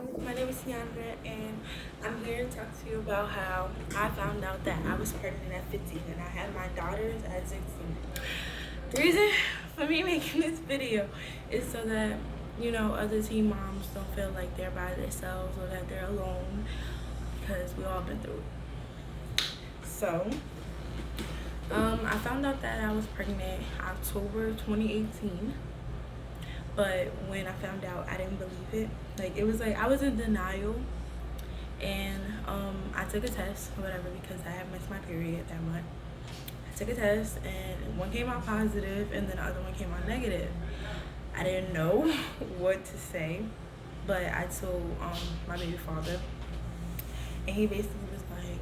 My name is Tiandra, and I'm here to talk to you about how I found out that I was pregnant at 15 and I had my daughters at 16. The reason for me making this video is so that, other teen moms don't feel like they're by themselves or that they're alone because we all been through it. So, I found out that I was pregnant October 2018. But when I found out, I didn't believe it. Like, it was like I was in denial, and I took a test or whatever because I had missed my period that month. I took a test, and one came out positive, and then the other one came out negative. I didn't know what to say, but I told my baby father, and he basically was like,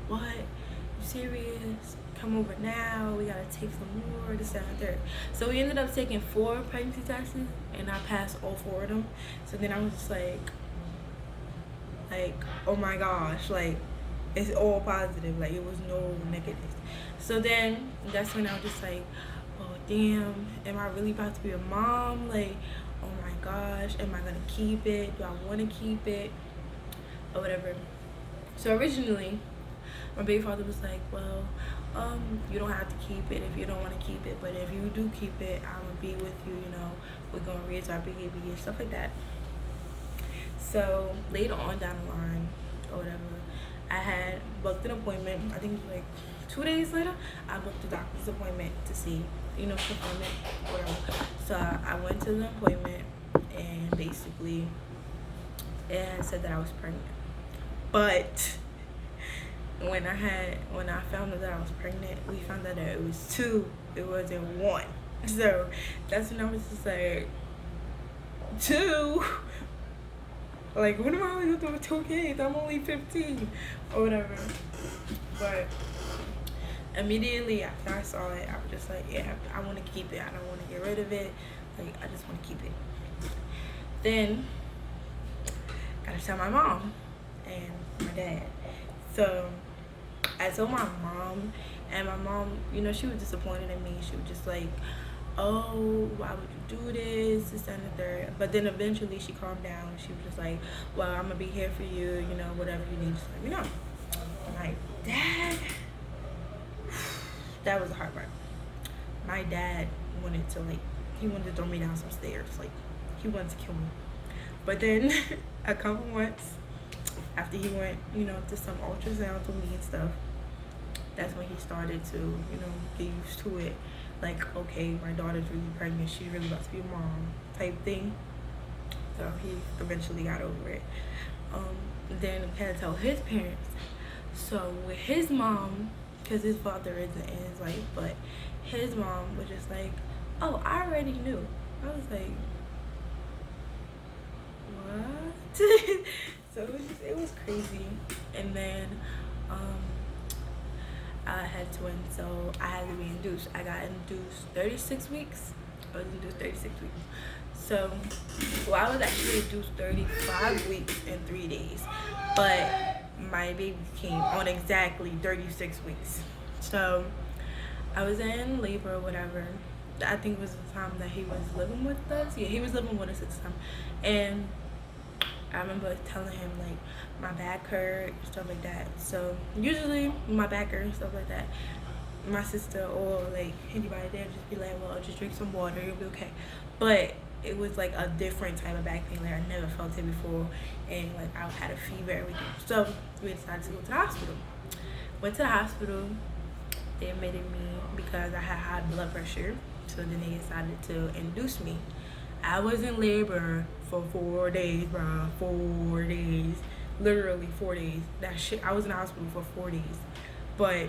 "What? You serious? Come over now. We gotta take some more, this, that, and the third." So we ended up taking 4 pregnancy tests, and I passed all 4 of them. So then I was just like, oh my gosh, like it's all positive. Like it was no negatives. So then that's when I was just like, oh damn, am I really about to be a mom? Like, oh my gosh, am I gonna keep it? Do I want to keep it? Or whatever. So originally, my baby father was like, well, you don't have to keep it if you don't want to keep it, but if you do keep it, I'm gonna be with you, we're gonna raise our baby and stuff like that. So later on down the line or whatever, I had booked an appointment. I think it was like 2 days later, I booked a doctor's appointment to see, appointment, whatever. So I went to the appointment, and basically it had said that I was pregnant. But when I found out that I was pregnant, we found out that it was 2. It wasn't 1. So that's when I was just like, 2? Like, what am I gonna do with 2 kids? I'm only 15 or whatever. But immediately after I saw it, I was just like, yeah, I want to keep it. I don't want to get rid of it. Like, I just want to keep it. Then gotta tell my mom and my dad. So I told my mom, and my mom, she was disappointed in me. She was just like, oh, why would you do this and the third. But then eventually she calmed down. She was just like, well, I'm gonna be here for you, whatever you need, just let me know. I'm like, Dad, that was a hard part. My dad wanted to he wanted to throw me down some stairs. Like, he wanted to kill me. But then a couple months after he went, to some ultrasounds with me and stuff, that's when he started to, get used to it. Like, okay, my daughter's really pregnant. She's really about to be a mom type thing. So he eventually got over it. Then he had to tell his parents. So with his mom, because his father isn't in his life, but his mom was just like, oh, I already knew. I was like, what? So it was crazy. And then I had twins, so I had to be induced. I got induced 36 weeks. I was induced 36 weeks. So, I was actually induced 35 weeks and 3 days. But my baby came on exactly 36 weeks. So, I was in labor or whatever. I think it was the time that he was living with us. Yeah, he was living with us at the time. And I remember telling him, like, my back hurt, stuff like that. So usually my back hurt and stuff like that, my sister or like anybody there just be like, well, just drink some water, you'll be okay. But it was like a different type of back pain. Like, I never felt it before, and like I had a fever, everything. So we decided to go to the hospital. Went to the hospital. They admitted me because I had high blood pressure. So then they decided to induce me. I was in labor for 4 days, bro. 4 days. Literally 4 days. That shit, I was in the hospital for 4 days. But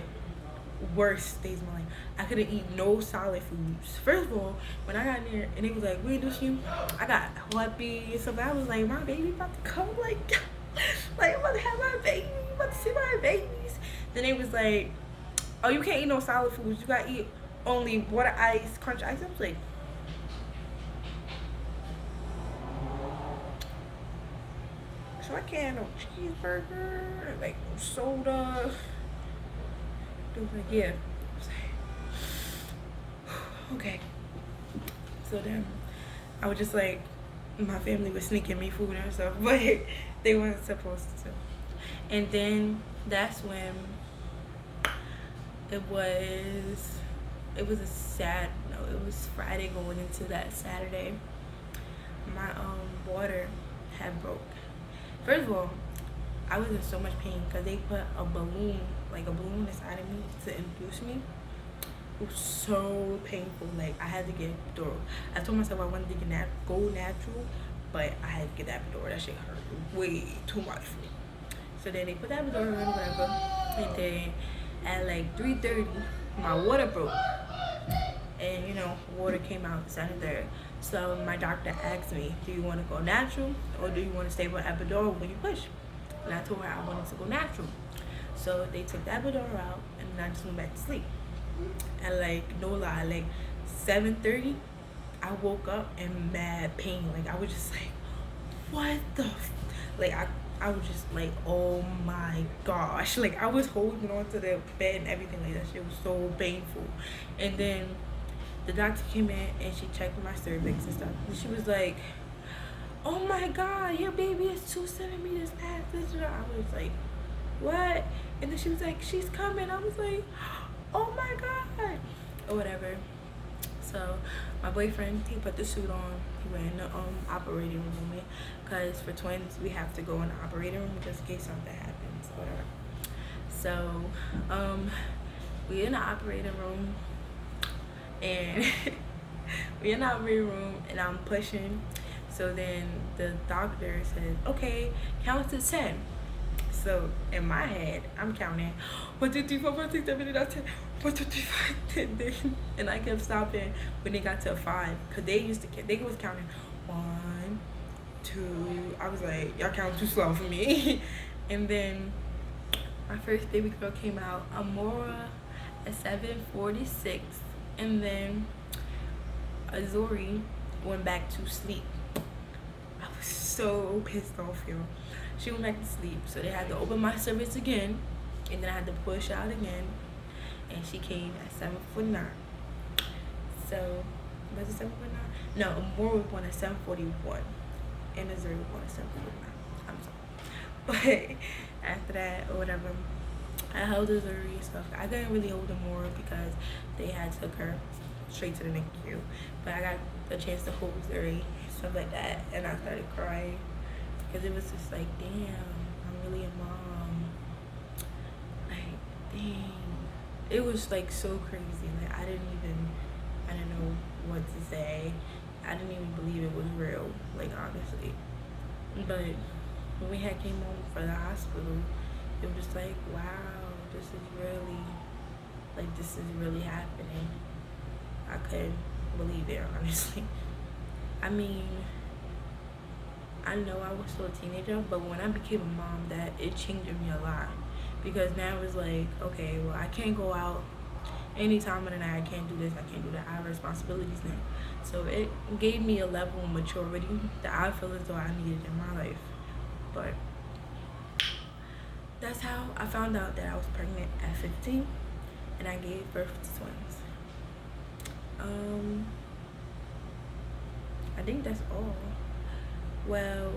worst days of my life. I couldn't eat no solid foods. First of all, when I got in there and they was like, we induced you, I got happy and stuff. I was like, my baby about to come, like I'm about to have my baby, I'm about to see my babies. Then they was like, oh, you can't eat no solid foods, you gotta eat only water, ice, crunch ice. I was like, so I can't have no cheeseburger, like no soda. They was like, yeah. I was like, okay. So then I was just like, my family was sneaking me food and stuff, but they weren't supposed to. And then that's when it was it was Friday going into that Saturday. My water had broke. First of all, I was in so much pain because they put a balloon inside of me to induce me. It was so painful. Like I had to get epidural. I told myself I wanted to go natural, but I had to get that epidural. That shit hurt way too much for me. So then they put that epidural in, whatever. And then at like 3:30, my water broke, and water came out standing there. So my doctor asked me, "Do you want to go natural or do you want to stay with epidural when you push?" And I told her I wanted to go natural. So they took the epidural out, and then I just went back to sleep. And like no lie, like 7:30, I woke up in mad pain. Like I was just like, what the like I was just like, oh my gosh. Like I was holding on to the bed and everything, like that shit was so painful. And then the doctor came in and she checked my cervix and stuff. And she was like, "Oh my god, your baby is 2 centimeters past this." I was like, "What?" And then she was like, "She's coming." I was like, "Oh my god," or whatever. So my boyfriend, he put the suit on. He went in the operating room with me, cause for twins we have to go in the operating room just in case something happens or whatever. So we in the operating room, and we in the operating room, and I'm pushing. So then the doctor said, "Okay, count to 10." So in my head, I'm counting 1, 2, 3, 4, 5, 6, 7, 8, 9, 10. 1, 2, 3, 5, 10. And I kept stopping when they got to 5, cause they was counting 1, 2. I was like, y'all count too slow for me. And then my first baby girl came out, Amora, at 7:46, and then Azori went back to sleep. I was so pissed off, yo. She went back to sleep, so they had to open my cervix again, and then I had to push out again, and she came at 7:49. So, was it 7:49? No, Amora was born at 7:41, and Azori was born at 7:49. I'm sorry. But after that, or whatever, I held Azori and stuff. I couldn't really hold Amora because they had took her straight to the NICU. But I got a chance to hold Azori, stuff like that, and I started crying. Because it was just like, damn, I'm really a mom. Like, dang. It was like so crazy. Like, I didn't know what to say. I didn't even believe it was real, like, honestly. But when we had came home for the hospital, it was just like, wow, this is really happening. I couldn't believe it, honestly. I mean, I know I was still a teenager, but when I became a mom, that it changed me a lot. Because now it's like, okay, well, I can't go out any time of the night. I can't do this, I can't do that. I have responsibilities now. So it gave me a level of maturity that I feel as though I needed in my life. But that's how I found out that I was pregnant at 15, and I gave birth to twins. I think that's all. Well,